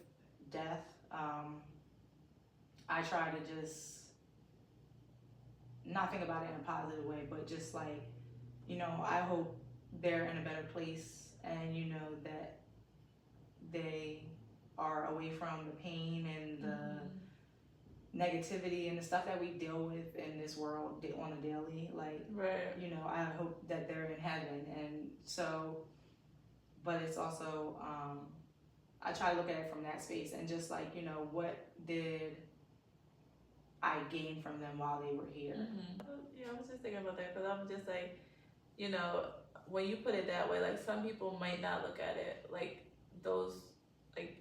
death. I try to just not think about it in a positive way, but just like, you know, I hope they're in a better place, and you know that they are away from the pain and the negativity and the stuff that we deal with in this world on a daily, like, you know, I hope that they're in heaven. And so, but it's also, I try to look at it from that space, and just like, you know, what did I gain from them while they were here? Yeah, I was just thinking about that, because I'm just like, you know, when you put it that way, like some people might not look at it like those, like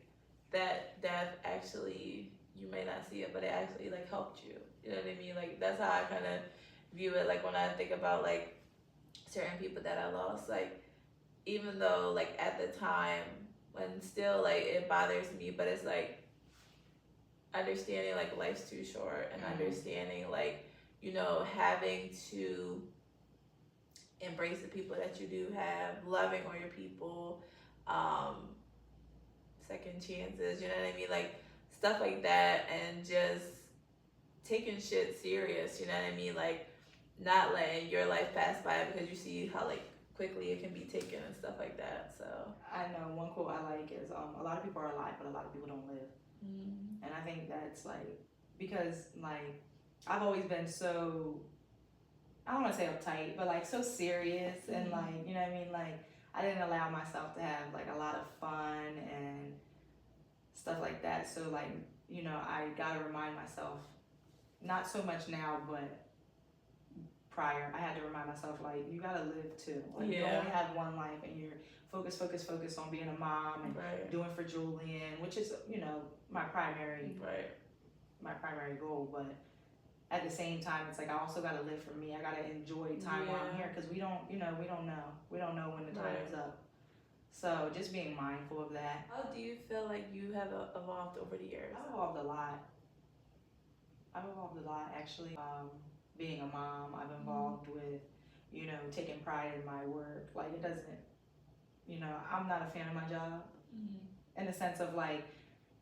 that death actually, you may not see it, but it actually like helped you. You know what I mean? Like that's how I kind of view it. Like when I think about like certain people that I lost, like even though like at the time, when still like it bothers me, but it's like understanding like life's too short, and understanding like, you know, having to embrace the people that you do have, loving all your people, second chances, you know what I mean? Like stuff like that, and just taking shit serious, you know what I mean? Like not letting your life pass by because you see how like quickly it can be taken and stuff like that. So I know one quote I like is, a lot of people are alive, but a lot of people don't live. And I think that's like, because like I've always been so, I don't want to say uptight, but like so serious, and like, you know what I mean? Like I didn't allow myself to have like a lot of fun and stuff like that. So like, you know, I gotta remind myself, not so much now, but prior, I had to remind myself, like, you gotta live too. Like, you Yeah. only have one life, and you're focus on being a mom and Right. doing for Julian, which is, you know, my primary goal. But at the same time, it's like I also gotta live for me. I gotta enjoy time while I'm here, because we don't know when the time is up. So just being mindful of that. How do you feel like you have evolved over the years? I've evolved a lot. Actually. Being a mom, I've involved with, you know, taking pride in my work. Like, it doesn't, you know, I'm not a fan of my job in the sense of, like,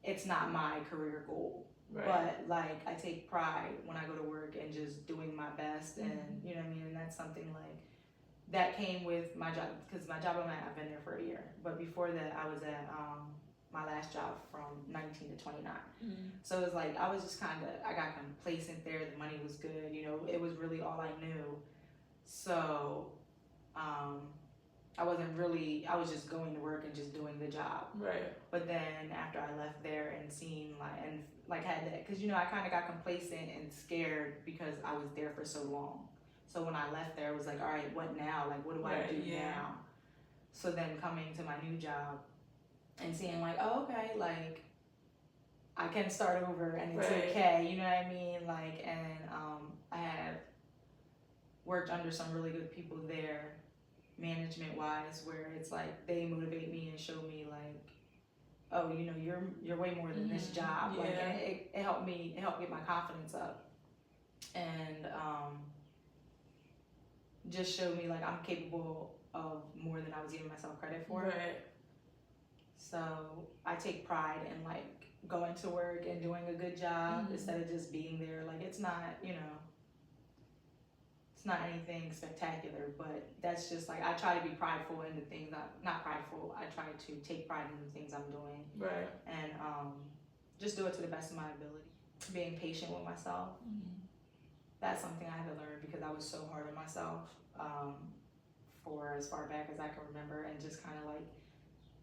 it's not my career goal. Right. But, like, I take pride when I go to work and just doing my best, and, you know what I mean? And that's something, like, that came with my job, because my job I've been there for a year. But before that, I was at my last job from 19 to 29. So it was like, I was just I got complacent there. The money was good, you know, it was really all I knew. So I was just going to work and just doing the job. Right. But then after I left there and seen had that, because, you know, I kind of got complacent and scared because I was there for so long. So when I left there, it was like, all right, what now? Like, what do I do now? So then coming to my new job and seeing, like, oh, okay, like, I can start over and it's okay, you know what I mean? Like, and I have worked under some really good people there, management wise, where it's like they motivate me and show me, like, oh, you know, you're way more than this job. Like, and it helped get my confidence up, and just showed me, like, I'm capable of more than I was giving myself credit for. Right. So I take pride in, like, going to work and doing a good job instead of just being there. Like, it's not, you know, it's not anything spectacular, but that's just, like, I try to be prideful in the things not prideful. I try to take pride in the things I'm doing. Right. And just do it to the best of my ability. Being patient with myself. That's something I had to learn, because I was so hard on myself for as far back as I can remember, and just kind of, like,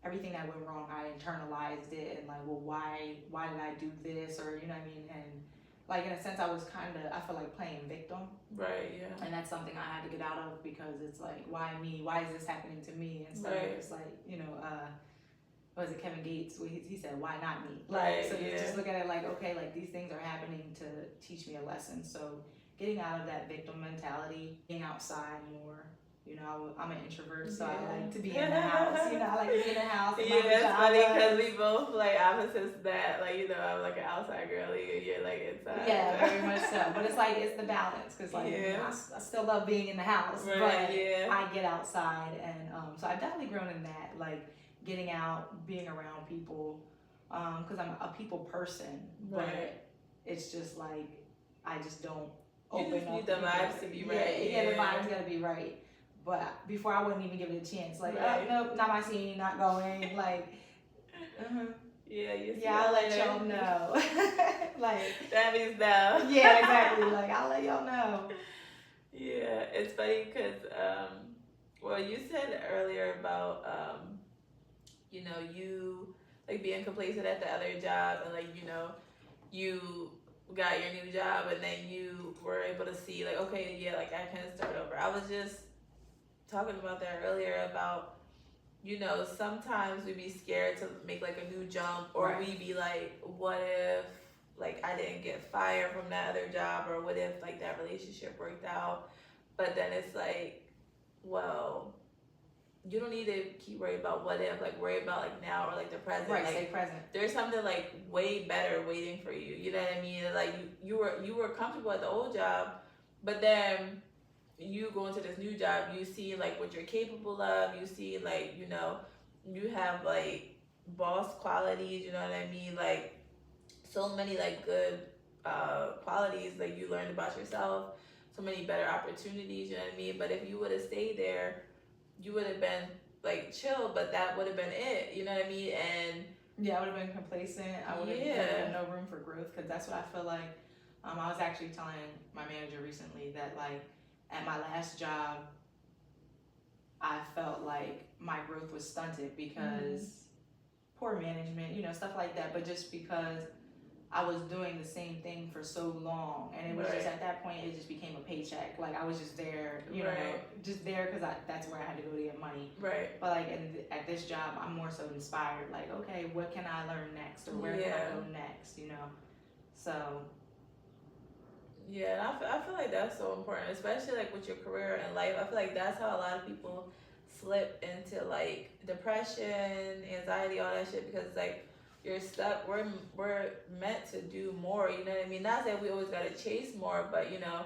everything that went wrong, I internalized it, and, like, well, why did I do this, or, you know what I mean? And, like, in a sense, I feel like playing victim. Right, yeah. And that's something I had to get out of, because it's like, why me? Why is this happening to me? Instead of just, like, you know, what was it, Kevin Gates, where he said, why not me? Like, so you just look at it like, okay, like, these things are happening to teach me a lesson. So getting out of that victim mentality, being outside more. You know, I'm an introvert, so I like to be in the house. You know, I like to be in the house. It's funny because we both, like, opposites to that. Like, you know, I'm like an outside girly, and you're like inside. Yeah, very much so. But it's like, it's the balance, because, like, you know, I still love being in the house, but I get outside, and so I've definitely grown in that, like, getting out, being around people, because I'm a people person, but it's just like, I just don't open up. You just need the vibes to be right. Yeah, the vibes gotta be right. But before, I wouldn't even give it a chance. Like, oh, nope, not my scene, not going. Like, I'll let y'all know. Like, that means no. Yeah, exactly. Like, I'll let y'all know. Yeah, it's funny because, well, you said earlier about, you know, you, like, being complacent at the other job, and, like, you know, you got your new job, and then you were able to see, like, okay, yeah, like, I can start over. I was just talking about that earlier, about, you know, sometimes we be scared to make, like, a new jump, or we be like, what if, like, I didn't get fired from that other job, or what if, like, that relationship worked out? But then it's like, well, you don't need to keep worrying about what if, like, worry about, like, now, or, like, the present. Right, like, stay present. There's something, like, way better waiting for you. You know what I mean? Like, you were comfortable at the old job, but then you go into this new job, you see, like, what you're capable of, you see, like, you know, you have, like, boss qualities, you know what I mean? Like, so many, like, good qualities, like, you learned about yourself, so many better opportunities, you know what I mean? But if you would have stayed there, you would have been, like, chill, but that would have been it, you know what I mean? And yeah, I would have been complacent. I would have had no room for growth, because that's what I feel like. I was actually telling my manager recently that, like, at my last job, I felt like my growth was stunted because poor management, you know, stuff like that. But just because I was doing the same thing for so long, and it was just at that point it just became a paycheck. Like I was just there, you know, just there because that's where I had to go to get money. Right. But like at this job, I'm more so inspired. Like, okay, what can I learn next, or where can I go next? You know, so. Yeah, I feel like that's so important, especially like with your career and life. I feel like that's how a lot of people slip into like depression, anxiety, all that shit, because like you're stuck. We're meant to do more. You know what I mean? Not that we always gotta chase more, but you know,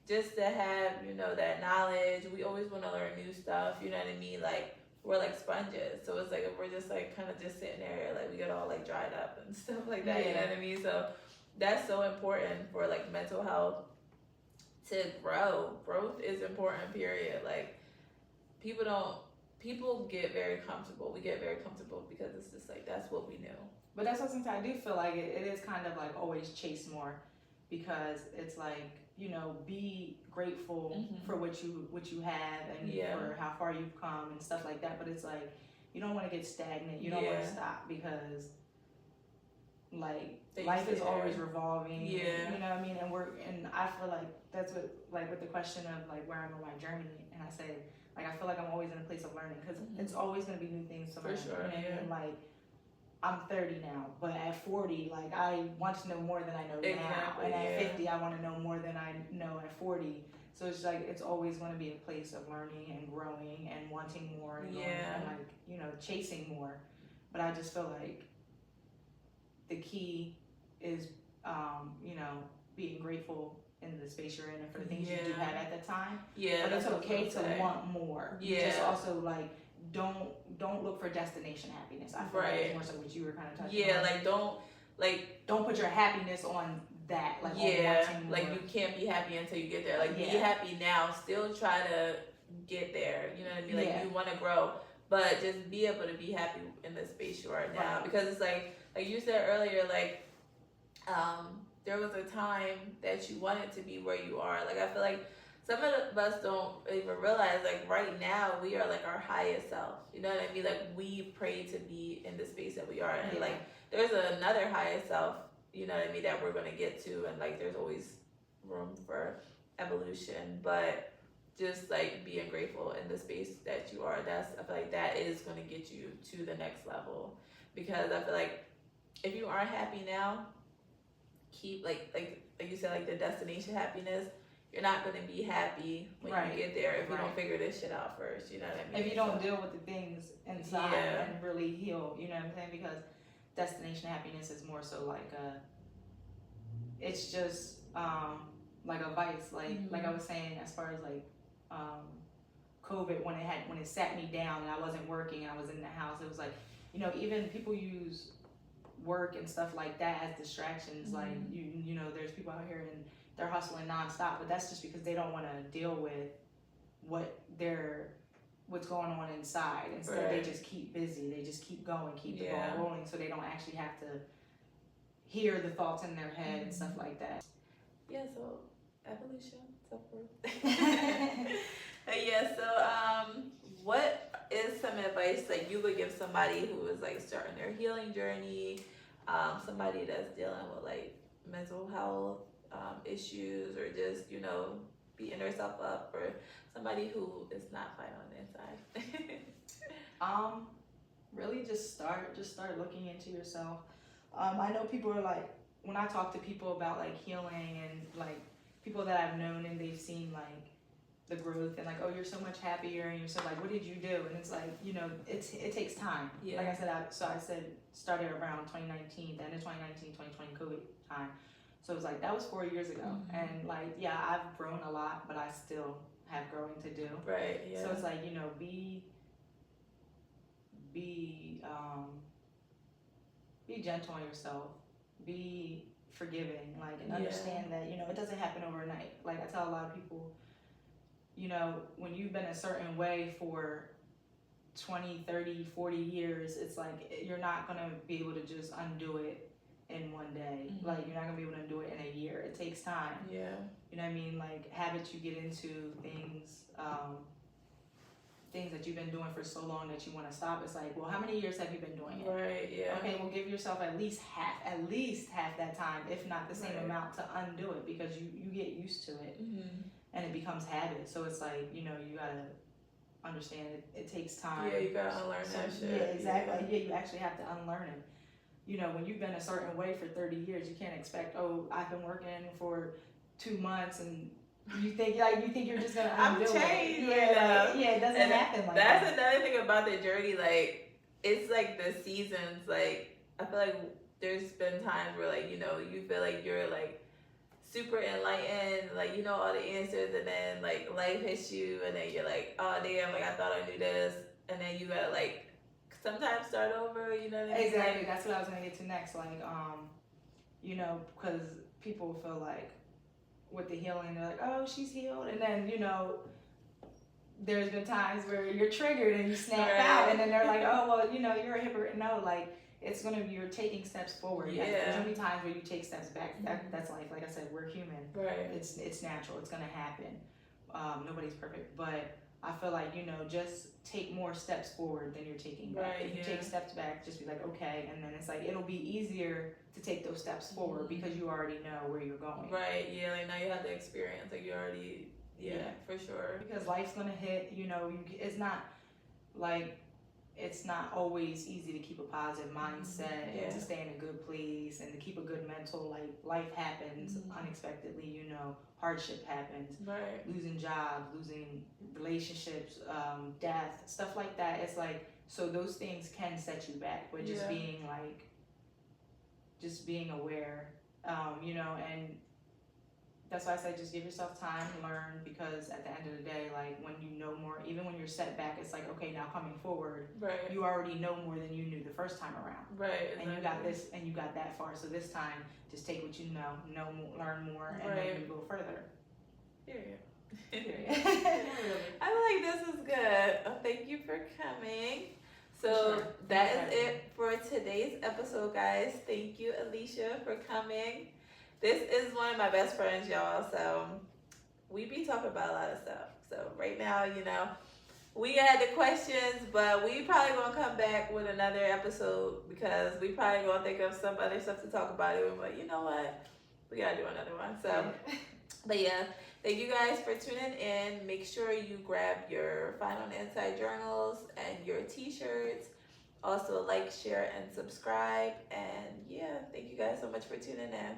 just to have, you know, that knowledge. We always want to learn new stuff. You know what I mean? Like we're like sponges. So it's like if we're just like kind of just sitting there, like we get all like dried up and stuff like that. You know what I mean? So that's so important for like mental health to grow. Growth is important, period. Like people get very comfortable. We get very comfortable because it's just like that's what we knew. But that's what sometimes I do feel like it is kind of like always chase more, because it's like, you know, be grateful for what you have and for how far you've come and stuff like that. But it's like you don't want to get stagnant. You don't want to stop, because like life is always revolving. You know what I mean? And I feel like that's what, like with the question of like where I'm in my journey, and I say like I feel like I'm always in a place of learning, because it's always going to be new things to learn. For sure. You know what I mean? Like I'm 30 now, but at 40, like I want to know more than I know now, and at 50, I want to know more than I know at 40. So it's like it's always going to be a place of learning and growing and wanting more and going, and like, you know, chasing more. But I just feel like the key is, you know, being grateful in the space you're in and for the things you do have at the time. But it's okay to want more. You just also like don't look for destination happiness. I feel like it's more so what you were kind of touching on. Don't put your happiness on that. Like on wanting more. Like you can't be happy until you get there. Like be happy now. Still try to get there. You know what I mean? Like you want to grow, but just be able to be happy in the space you are now. Because it's like you said earlier, like there was a time that you wanted to be where you are. Like I feel like some of us don't even realize, like right now we are like our highest self. You know what I mean? Like we pray to be in the space that we are, and like there's another highest self, you know what I mean, that we're gonna get to, and like there's always room for evolution. But just like being grateful in the space that you are, I feel like that is gonna get you to the next level. Because I feel like if you aren't happy now, keep like you said, like the destination happiness, you're not going to be happy when you get there if you don't figure this shit out first. You know what I mean? If you don't deal with the things inside and really heal, you know what I'm saying? Because destination happiness is more so like it's just like a vice. Like I was saying, as far as like COVID, when it sat me down and I wasn't working and I was in the house, it was like, you know, even people use work and stuff like that as distractions. Like you know, there's people out here and they're hustling nonstop, but that's just because they don't want to deal with what's going on inside. Instead, they just keep busy. They just keep going, keep the ball rolling, so they don't actually have to hear the thoughts in their head and stuff like that. Yeah. So evolution, self-worth. What is some advice that you would give somebody who is like starting their healing journey, somebody that's dealing with like mental health issues, or just, you know, beating herself up, or somebody who is not fine on the inside? Really just start looking into yourself. I know people are like, when I talk to people about like healing and like people that I've known and they've seen like the growth and like, oh, you're so much happier, and you're so like, what did you do? And it's like, you know, it takes time. Like I said, I said started around 2019, the end of 2019, 2020 COVID time. So it was like, that was 4 years ago. And like, yeah, I've grown a lot, but I still have growing to do. Right, yeah. So it's like, you know, be gentle on yourself, be forgiving, like, and understand that, you know, it doesn't happen overnight. Like I tell a lot of people, you know, when you've been a certain way for 20, 30, 40 years, it's like, you're not going to be able to just undo it in one day. Like you're not gonna be able to do it in a year. It takes time. You know what I mean? Like habits you get into, things things that you've been doing for so long that you want to stop. It's like, well, how many years have you been doing it? Right, yeah. Okay, well, give yourself at least half that time, if not the same amount, to undo it, because you get used to it and it becomes habit. So it's like, you gotta understand it takes time. Yeah, you gotta unlearn that shit. Yeah, exactly. Yeah, you actually have to unlearn it. When you've been a certain way for 30 years, you can't expect, oh, I've been working for 2 months and you think you're just gonna undo I'm changed. it. Yeah, it doesn't happen like that. That's another thing about the journey. Like, it's like the seasons. Like, I feel like there's been times where, like, you feel like you're like super enlightened, like all the answers, and then like life hits you, and then you're like, oh damn, like I thought I knew this, and then you gotta like sometimes start over. You know what I mean? Exactly. That's what I was gonna get to next. Like, because people feel like with the healing, they're like, oh, she's healed, and then there's been times where you're triggered and you snap out, and then they're like, oh, well, you're a hypocrite. No, like, it's gonna be, you're taking steps forward. Yeah. There's gonna be times where you take steps back. That's life. Like I said, we're human. Right. It's natural. It's gonna happen. Nobody's perfect, but I feel like just take more steps forward than you're taking back. If you take steps back, just be like, okay, and then it's like it'll be easier to take those steps forward because you already know where you're going. Right. Yeah. Like now you have the experience. Like you already. Yeah. For sure. Because life's gonna hit. It's not like. It's not always easy to keep a positive mindset and to stay in a good place and to keep a good mental. Like, life happens unexpectedly, hardship happens, losing jobs, losing relationships, death, stuff like that. It's like, so those things can set you back, but just being aware, and that's why I say just give yourself time to learn, because at the end of the day, like, when you know more, even when you're set back, it's like, okay, now coming forward, you already know more than you knew the first time around. Right. And you got this, and you got that far. So this time, just take what you know more, learn more, and then you go further. Period. I feel like this is good. Oh, thank you for coming. So that is it for today's episode, guys. Thank you, Alysia, for coming. This is one of my best friends, y'all, so we be talking about a lot of stuff. So right now, we had the questions, but we probably gonna come back with another episode because we probably gonna think of some other stuff to talk about. It, but you know what? We gotta do another one. So, but yeah, thank you guys for tuning in. Make sure you grab your Final and Inside journals and your t-shirts. Also, like, share, and subscribe. And yeah, thank you guys so much for tuning in.